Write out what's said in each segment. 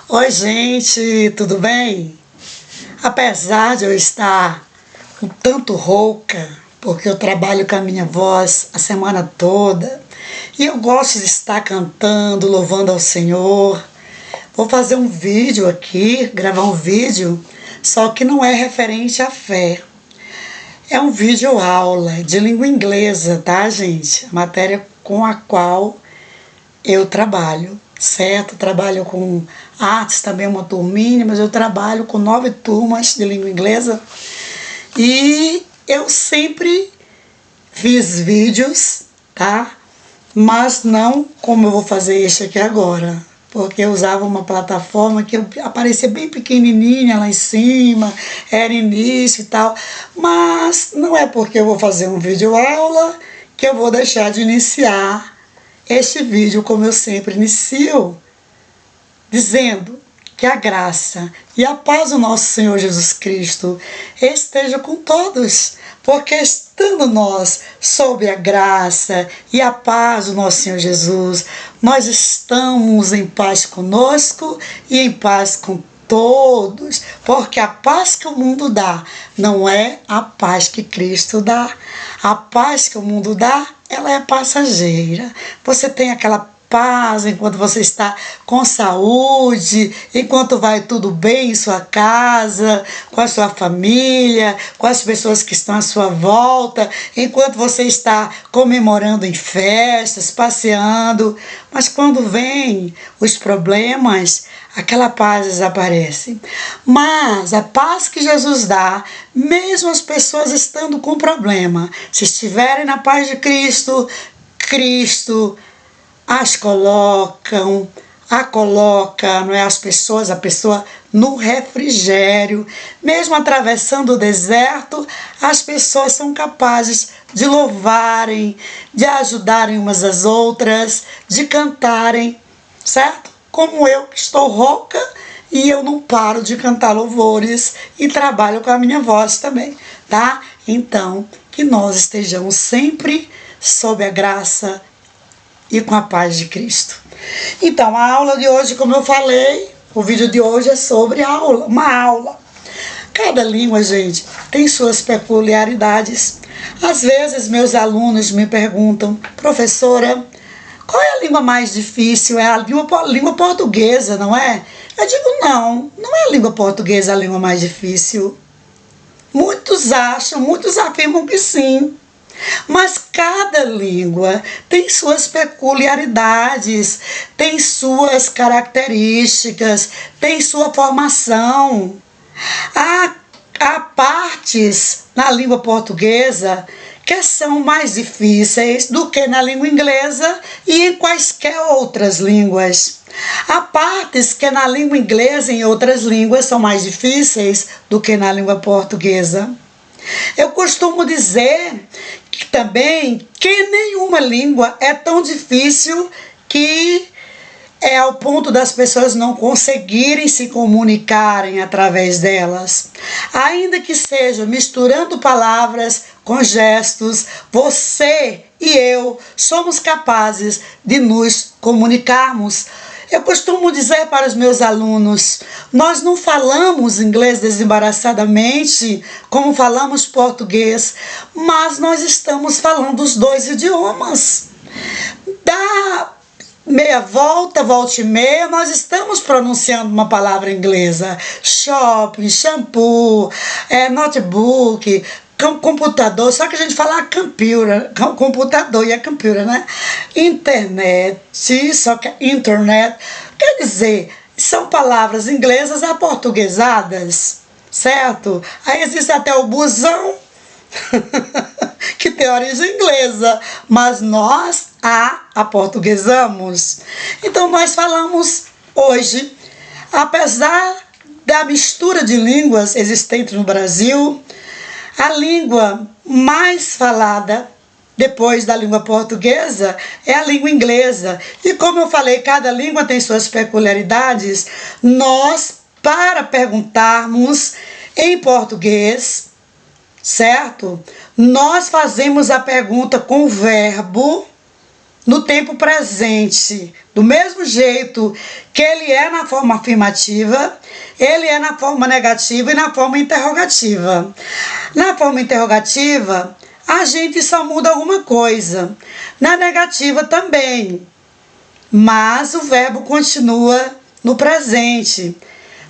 Oi, gente, tudo bem? Apesar de eu estar um tanto rouca, porque eu trabalho com a minha voz a semana toda, e eu gosto de estar cantando, louvando ao Senhor, vou fazer um vídeo aqui, gravar um vídeo, só que não é referente à fé. É um vídeo aula de língua inglesa, tá, gente? A matéria com a qual eu trabalho, certo? Trabalho com artes também, uma turminha, mas eu trabalho com 9 turmas de língua inglesa. E eu sempre fiz vídeos, tá? Mas não como eu vou fazer este aqui agora. Porque eu usava uma plataforma que aparecia bem pequenininha lá em cima, era início e tal. Mas não é porque eu vou fazer um vídeo aula que eu vou deixar de iniciar este vídeo como eu sempre inicio, dizendo que a graça e a paz do nosso Senhor Jesus Cristo esteja com todos, porque estando nós sob a graça e a paz do nosso Senhor Jesus, nós estamos em paz conosco e em paz com todos, porque a paz que o mundo dá não é a paz que Cristo dá. A paz que o mundo dá, ela é passageira. Você tem aquela paz enquanto você está com saúde, enquanto vai tudo bem em sua casa, com a sua família, com as pessoas que estão à sua volta, enquanto você está comemorando em festas, passeando. Mas quando vem os problemas, aquela paz desaparece. Mas a paz que Jesus dá, mesmo as pessoas estando com problema, se estiverem na paz de Cristo, Cristo a coloca, não é, as pessoas, a pessoa no refrigério. Mesmo atravessando o deserto, as pessoas são capazes de louvarem, de ajudarem umas às outras, de cantarem, certo? Como eu que estou rouca e eu não paro de cantar louvores e trabalho com a minha voz também, tá? Então, que nós estejamos sempre sob a graça e com a paz de Cristo. Então, a aula de hoje, como eu falei, o vídeo de hoje é sobre uma aula. Cada língua, gente, tem suas peculiaridades. Às vezes, meus alunos me perguntam, professora, qual é a língua mais difícil? É a língua portuguesa, não é? Eu digo, não é a língua portuguesa a língua mais difícil. Muitos afirmam que sim. Mas cada língua tem suas peculiaridades, tem suas características, tem sua formação. Há partes na língua portuguesa que são mais difíceis do que na língua inglesa e em quaisquer outras línguas. Há partes que na língua inglesa e em outras línguas são mais difíceis do que na língua portuguesa. Eu costumo dizer também que nenhuma língua é tão difícil que é ao ponto das pessoas não conseguirem se comunicarem através delas. Ainda que seja misturando palavras com gestos, você e eu somos capazes de nos comunicarmos. Eu costumo dizer para os meus alunos, nós não falamos inglês desembaraçadamente como falamos português, mas nós estamos falando os dois idiomas. Da meia volta, volta e meia, nós estamos pronunciando uma palavra inglesa. Shopping, shampoo, notebook, computador, só que a gente fala computer, computador e computer, né? Internet, só que internet, quer dizer, são palavras inglesas aportuguesadas, certo? Aí existe até o busão, que tem origem inglesa, mas nós a aportuguesamos. Então nós falamos hoje, apesar da mistura de línguas existente no Brasil, a língua mais falada depois da língua portuguesa é a língua inglesa. E como eu falei, cada língua tem suas peculiaridades. Nós, para perguntarmos em português, certo? Nós fazemos a pergunta com o verbo no tempo presente. Do mesmo jeito que ele é na forma afirmativa, ele é na forma negativa e na forma interrogativa. Na forma interrogativa, a gente só muda alguma coisa. Na negativa também. Mas o verbo continua no presente.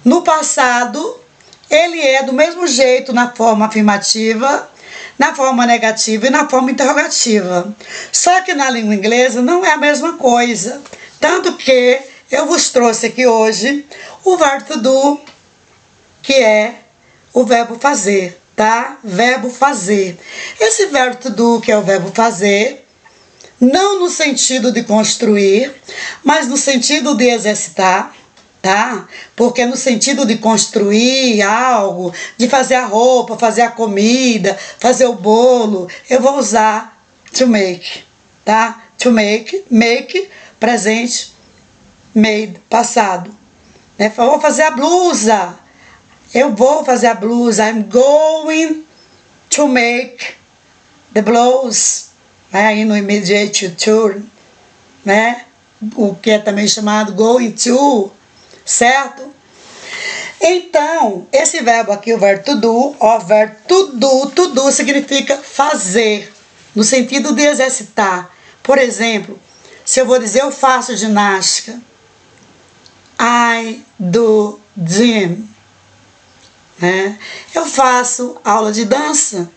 No passado, ele é do mesmo jeito na forma afirmativa, na forma negativa e na forma interrogativa. Só que na língua inglesa não é a mesma coisa. Tanto que eu vos trouxe aqui hoje o verbo to do, que é o verbo fazer, tá? Verbo fazer. Esse verbo to do, que é o verbo fazer, não no sentido de construir, mas no sentido de exercitar, tá? Porque no sentido de construir algo, de fazer a roupa, fazer a comida, fazer o bolo, eu vou usar to make, tá? To make, make, presente, made, passado. Né? Vou fazer a blusa, eu vou fazer a blusa, I'm going to make the blouse, né? Aí no immediate future, né? O que é também chamado going to, certo? Então, esse verbo aqui, o verbo to do, ó, verbo to do significa fazer, no sentido de exercitar. Por exemplo, se eu vou dizer eu faço ginástica, I do gym, né? Eu faço aula de dança,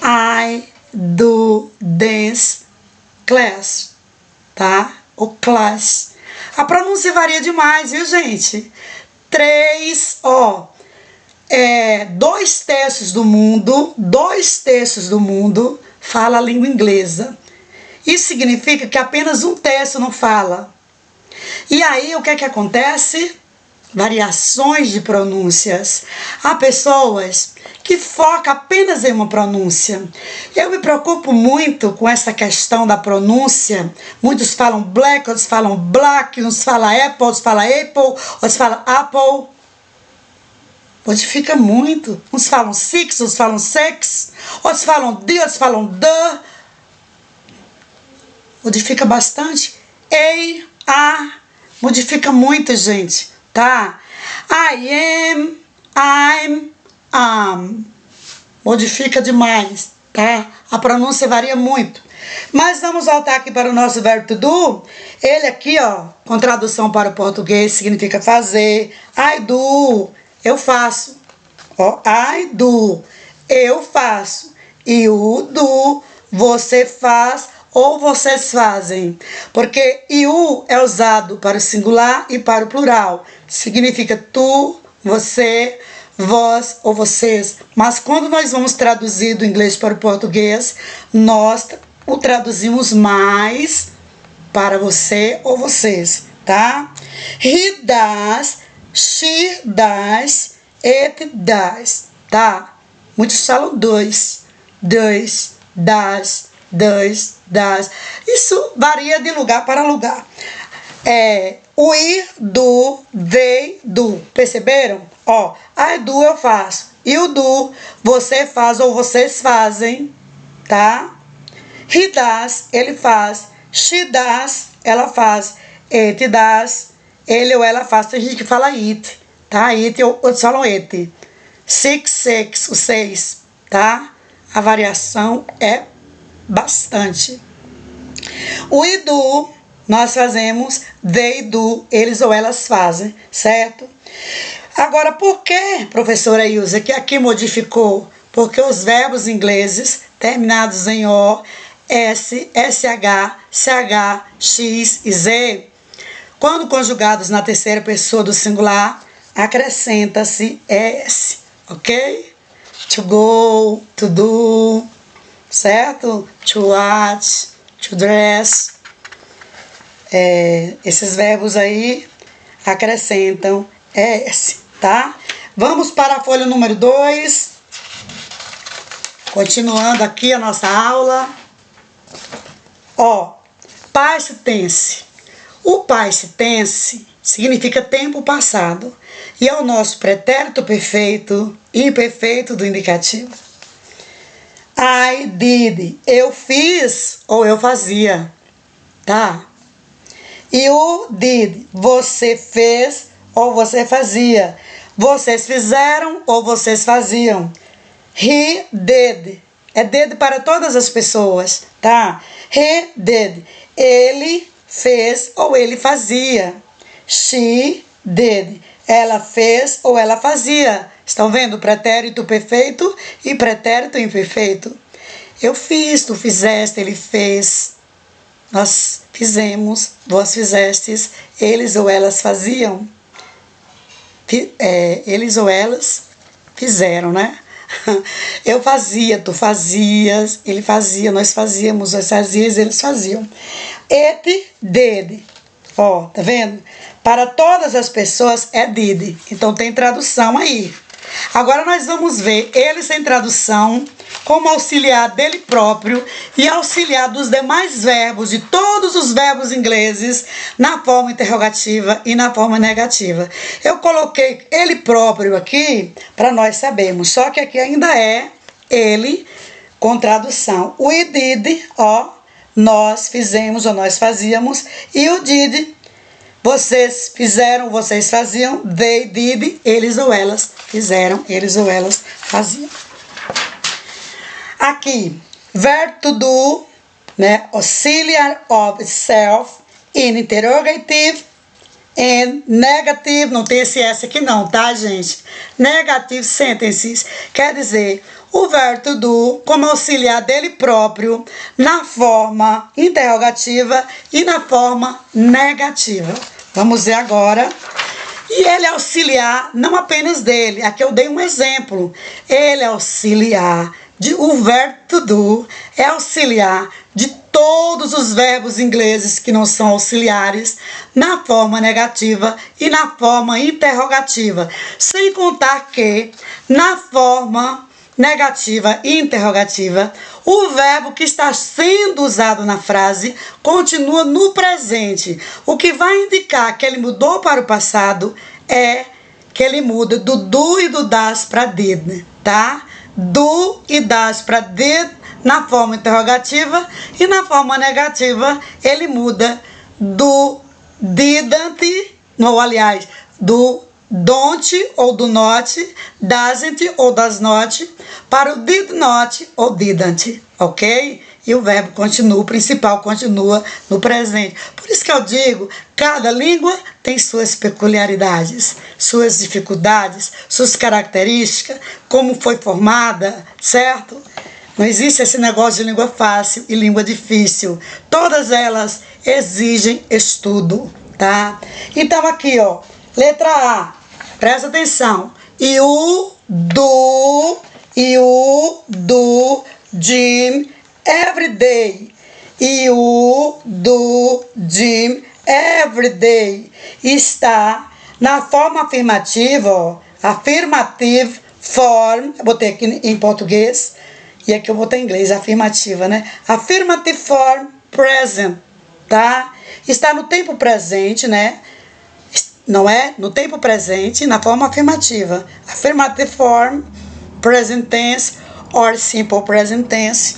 I do dance class, tá? O class. A pronúncia varia demais, viu, gente? 2/3 do mundo fala a língua inglesa. Isso significa que apenas 1/3 não fala. E aí, o que é que acontece? Variações de pronúncias. Há pessoas que focam apenas em uma pronúncia. Eu me preocupo muito com essa questão da pronúncia. Muitos falam black, outros falam black, uns falam apple, outros falam apple, outros falam apple. Modifica muito. Uns falam six, outros falam sex, outros falam the, outros falam the. Modifica bastante. A, modifica muito, gente. Tá? I am, I'm, modifica demais, tá? A pronúncia varia muito. Mas vamos voltar aqui para o nosso verbo to do. Ele aqui, ó, com tradução para o português, significa fazer. I do, eu faço. Ó, I do, eu faço. E o do, você faz ou vocês fazem. Porque you é usado para o singular e para o plural. Significa tu, você, vós ou vocês. Mas quando nós vamos traduzir do inglês para o português, nós o traduzimos mais para você ou vocês, tá? He does, she does, it does, tá? Muitos falam dois, das. Isso varia de lugar para lugar. We do, they do. Perceberam? Ó, I do, eu faço. You do, você faz ou vocês fazem, tá? He does, ele faz. She does, ela faz. It does, ele ou ela faz. Tem gente que fala it, tá? It, outros falam it. Six, o 6, tá? A variação é bastante. We do, nós fazemos. They do, eles ou elas fazem, certo? Agora, por que, professora Ilza, que aqui modificou? Porque os verbos ingleses terminados em O, S, SH, CH, X e Z, quando conjugados na terceira pessoa do singular, acrescenta-se S, ok? To go, to do, certo? To watch, to dress. Esses verbos aí acrescentam S, tá? Vamos para a folha número 2. Continuando aqui a nossa aula. Ó, past tense. O past tense significa tempo passado e é o nosso pretérito perfeito e imperfeito do indicativo. I did, eu fiz ou eu fazia, tá? E o did, você fez ou você fazia. Vocês fizeram ou vocês faziam. He did, é did para todas as pessoas, tá? He did, ele fez ou ele fazia. She did, ela fez ou ela fazia. Estão vendo? Pretérito perfeito e pretérito imperfeito. Eu fiz, tu fizeste, ele fez. Nós fizemos, vós fizestes, eles ou elas faziam. Eles ou elas fizeram, né? Eu fazia, tu fazias, ele fazia, nós fazíamos, nós fazíamos, eles faziam. It did. Ó, tá vendo? Para todas as pessoas é did. Então tem tradução aí. Agora nós vamos ver ele sem tradução, como auxiliar dele próprio e auxiliar dos demais verbos, de todos os verbos ingleses, na forma interrogativa e na forma negativa. Eu coloquei ele próprio aqui para nós sabermos, só que aqui ainda é ele com tradução. We did, ó, nós fizemos ou nós fazíamos, e o did, vocês fizeram, vocês faziam. They did, eles ou elas fizeram, eles ou elas faziam. Aqui, verbo to do, né? Auxiliar of self in interrogative and negative, não tem esse S aqui não, tá, gente? Negative sentences, quer dizer, o verbo to do como auxiliar dele próprio na forma interrogativa e na forma negativa. Vamos ver agora. E ele é auxiliar não apenas dele, aqui eu dei um exemplo. Ele é auxiliar o verbo to do é auxiliar de todos os verbos ingleses que não são auxiliares na forma negativa e na forma interrogativa. Sem contar que na forma negativa e interrogativa, o verbo que está sendo usado na frase continua no presente. O que vai indicar que ele mudou para o passado é que ele muda do do e do das para did, tá? Do e das para did na forma interrogativa e na forma negativa ele muda do didn't, ou aliás, do don't ou do not, doesn't ou does not, para o did not ou didn't, ok? E o verbo continua, o principal continua no presente. Por isso que eu digo, cada língua tem suas peculiaridades, suas dificuldades, suas características, como foi formada, certo? Não existe esse negócio de língua fácil e língua difícil. Todas elas exigem estudo, tá? Então aqui, ó, letra A, presta atenção. You do gym every day. You do gym every day. Está na forma afirmativa, ó, affirmative form, eu botei aqui em português, e aqui eu botei em inglês, afirmativa, né? Affirmative form present, tá? Está no tempo presente, né? Não é? No tempo presente, na forma afirmativa. Affirmative form, present tense or simple present tense.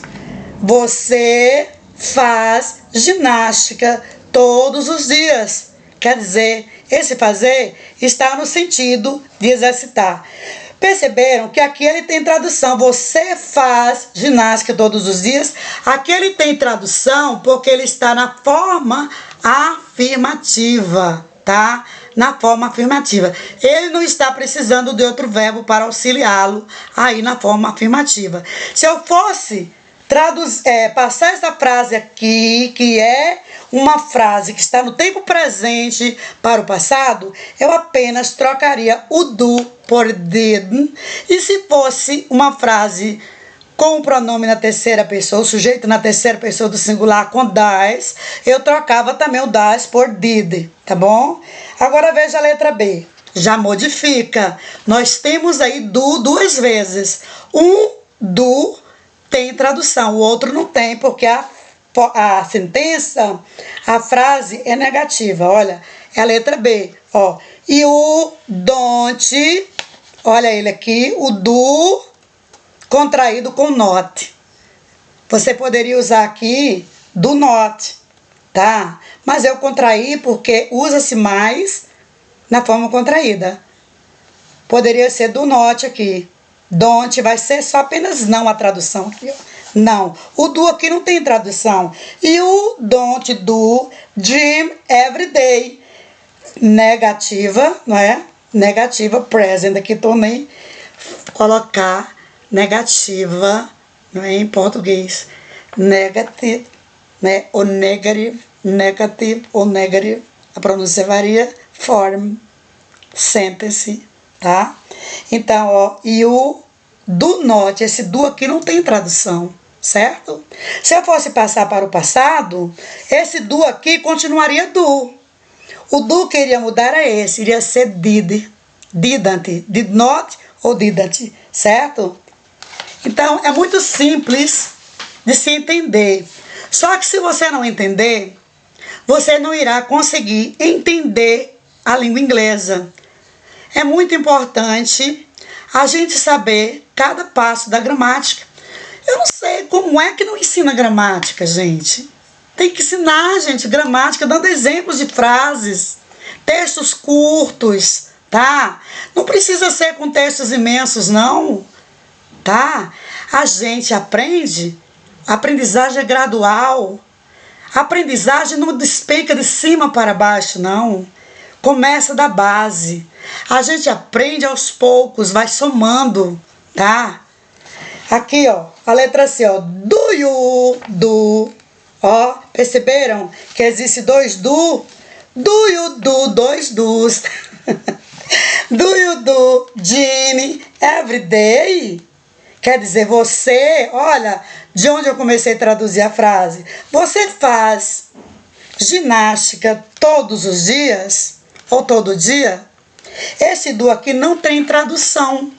Você faz ginástica todos os dias. Quer dizer, esse fazer está no sentido de exercitar. Perceberam que aqui ele tem tradução. Você faz ginástica todos os dias. Aqui ele tem tradução porque ele está na forma afirmativa, tá? Na forma afirmativa. Ele não está precisando de outro verbo para auxiliá-lo aí na forma afirmativa. Se eu fosse passar essa frase aqui, que é uma frase que está no tempo presente para o passado, eu apenas trocaria o do por did. E se fosse uma frase com o pronome na terceira pessoa, o sujeito na terceira pessoa do singular com das, eu trocava também o das por did, tá bom? Agora veja a letra B. Já modifica. Nós temos aí do duas vezes. Um do tem tradução, o outro não tem, porque a sentença, a frase é negativa. Olha, é a letra B, ó. E o don't, olha ele aqui, o do contraído com not. Você poderia usar aqui do not, tá? Mas eu contraí porque usa-se mais na forma contraída. Poderia ser do not aqui. Don't vai ser só apenas não a tradução aqui, ó. Não. O do aqui não tem tradução. E o don't do gym every day. Negativa, não é? Negativa, present. Aqui também colocar negativa, não é? Em português. Negative, né? O negative, negative ou negative. A pronúncia varia. Form, sentence, tá? Então, ó, e o do not, esse do aqui não tem tradução, certo? Se eu fosse passar para o passado, esse do aqui continuaria do. O do que iria mudar é esse, iria ser did, didn't, did not ou didn't, certo? Então, é muito simples de se entender. Só que se você não entender, você não irá conseguir entender a língua inglesa. É muito importante a gente saber cada passo da gramática. Eu não sei como é que não ensina gramática, gente. Tem que ensinar, gente, gramática, dando exemplos de frases, textos curtos, tá? Não precisa ser com textos imensos, não, tá? A gente aprende, a aprendizagem é gradual. A aprendizagem não despenca de cima para baixo, não. Começa da base. A gente aprende aos poucos, vai somando, tá? Aqui, ó, a letra C, ó. Do you, do. Ó, perceberam que existe dois do? Do you do, dois dos. Do you do gym every day? Quer dizer, você, olha, de onde eu comecei a traduzir a frase. Você faz ginástica todos os dias? Ou todo dia? Esse do aqui não tem tradução.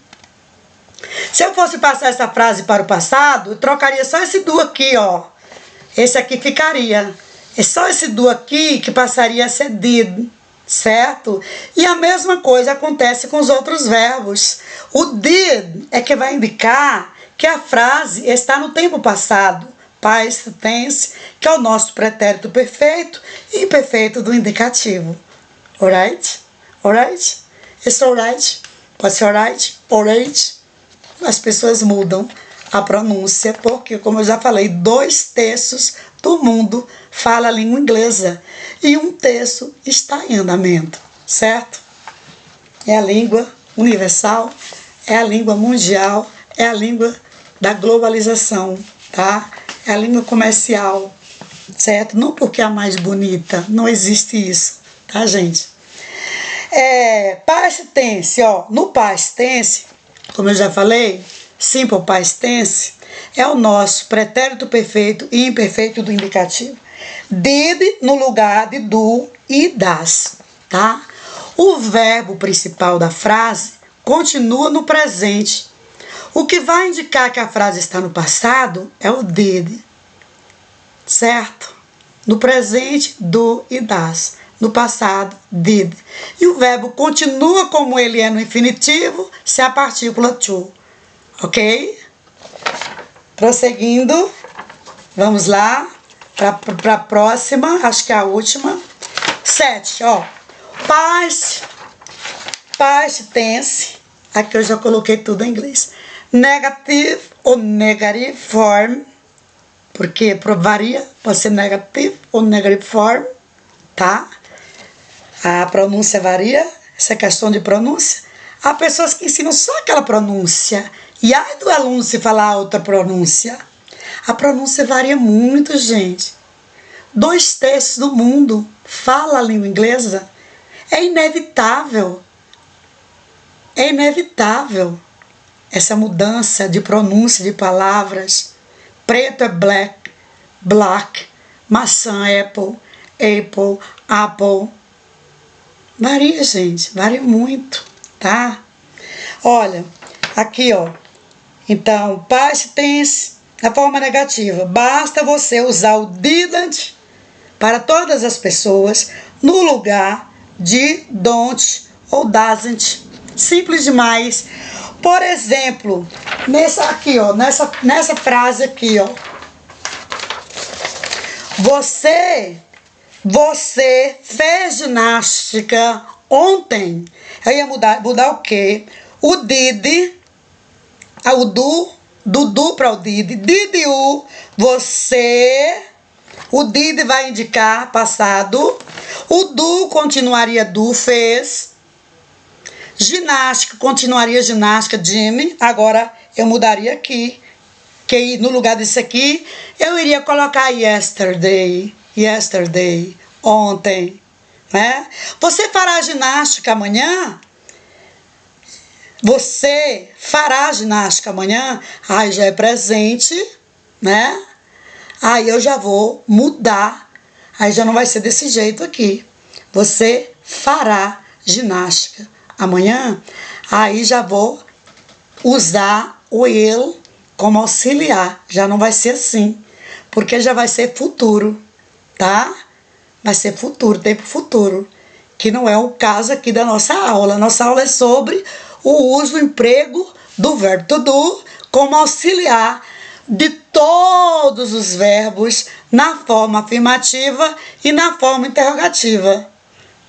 Se eu fosse passar essa frase para o passado, eu trocaria só esse do aqui, ó. Esse aqui ficaria. É só esse do aqui que passaria a ser did, certo? E a mesma coisa acontece com os outros verbos. O did é que vai indicar que a frase está no tempo passado. Past tense, que é o nosso pretérito perfeito e imperfeito do indicativo. Alright? Alright? It's alright. Pode ser alright? Alright? As pessoas mudam a pronúncia, porque, como eu já falei, 2/3 do mundo fala a língua inglesa e 1/3 está em andamento, certo? É a língua universal, é a língua mundial, é a língua da globalização, tá? É a língua comercial, certo? Não porque é a mais bonita, não existe isso, tá, gente? Past tense, ó. No past tense, como eu já falei, simple past tense é o nosso pretérito perfeito e imperfeito do indicativo. Did no lugar de do e das, tá? O verbo principal da frase continua no presente. O que vai indicar que a frase está no passado é o did, certo? No presente, do e das. No passado, did. E o verbo continua como ele é no infinitivo, se a partícula to. Ok? Prosseguindo, vamos lá para a próxima, acho que é a última. 7, ó. Past tense. Aqui eu já coloquei tudo em inglês. Negative ou negative form, porque varia, pode ser negative ou negative form, tá? A pronúncia varia, essa é questão de pronúncia. Há pessoas que ensinam só aquela pronúncia, e ai do aluno se falar outra pronúncia. A pronúncia varia muito, gente. 2/3 do mundo fala a língua inglesa. É inevitável. É inevitável essa mudança de pronúncia de palavras. Preto é black, maçã, apple, apple. Varia, gente, varia muito, tá? Olha, aqui, ó. Então, past tense, na forma negativa, basta você usar o didn't para todas as pessoas no lugar de don't ou doesn't. Simples demais. Por exemplo, nessa frase aqui, ó. Você Você fez ginástica ontem. Eu ia mudar o quê? O did, o do para o did. Did you, você. O did vai indicar passado. O do continuaria do, fez. Ginástica continuaria ginástica, Jimmy. Agora eu mudaria aqui. Que no lugar disso aqui, eu iria colocar yesterday, ontem, né? Você fará ginástica amanhã? Você fará ginástica amanhã? Aí já é presente, né? Aí eu já vou mudar. Aí já não vai ser desse jeito aqui. Você fará ginástica amanhã? Aí já vou usar o will como auxiliar. Já não vai ser assim, porque já vai ser futuro, tá? Vai ser futuro, tempo futuro, que não é o caso aqui da nossa aula. Nossa aula é sobre o uso, o emprego do verbo to do como auxiliar de todos os verbos na forma afirmativa e na forma interrogativa.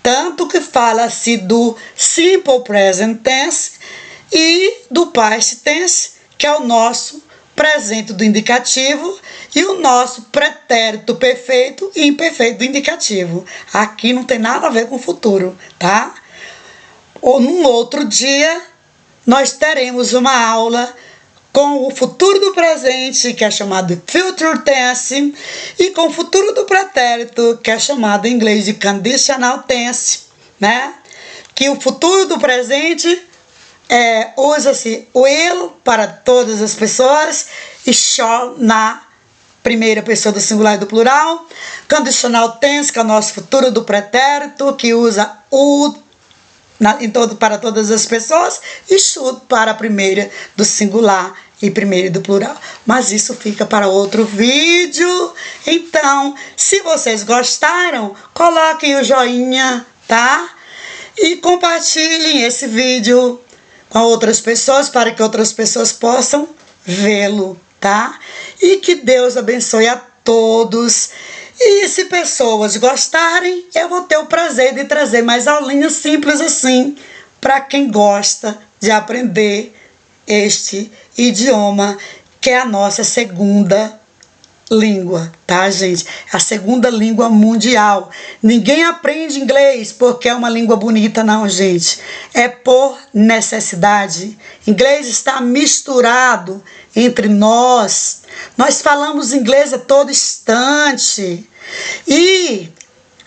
Tanto que fala-se do simple present tense e do past tense, que é o nosso presente do indicativo, e o nosso pretérito perfeito e imperfeito do indicativo. Aqui não tem nada a ver com o futuro, tá? Ou num outro dia, nós teremos uma aula com o futuro do presente, que é chamado de future tense, e com o futuro do pretérito, que é chamado em inglês de conditional tense, né? Que o futuro do presente usa-se will para todas as pessoas e shall na primeira pessoa do singular e do plural. Conditional tense, que é o nosso futuro do pretérito, que usa o para todas as pessoas, e should para a primeira do singular e primeira do plural. Mas isso fica para outro vídeo. Então, se vocês gostaram, coloquem o joinha, tá? E compartilhem esse vídeo com outras pessoas, para que outras pessoas possam vê-lo, tá? E que Deus abençoe a todos. E se pessoas gostarem, eu vou ter o prazer de trazer mais aulinhas simples assim, para quem gosta de aprender este idioma, que é a nossa segunda língua, tá, gente? A segunda língua mundial. Ninguém aprende inglês porque é uma língua bonita, não, gente. É por necessidade. Inglês está misturado entre nós. Nós falamos inglês a todo instante. E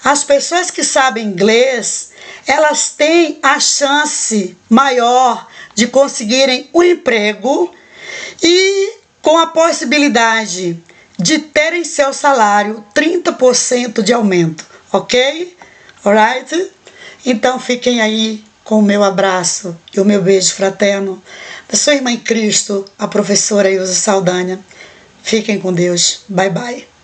as pessoas que sabem inglês, elas têm a chance maior de conseguirem um emprego e com a possibilidade de terem seu salário 30% de aumento, ok? Alright? Então fiquem aí com o meu abraço e o meu beijo fraterno da sua irmã em Cristo, a professora Ilza Saldanha. Fiquem com Deus. Bye, bye.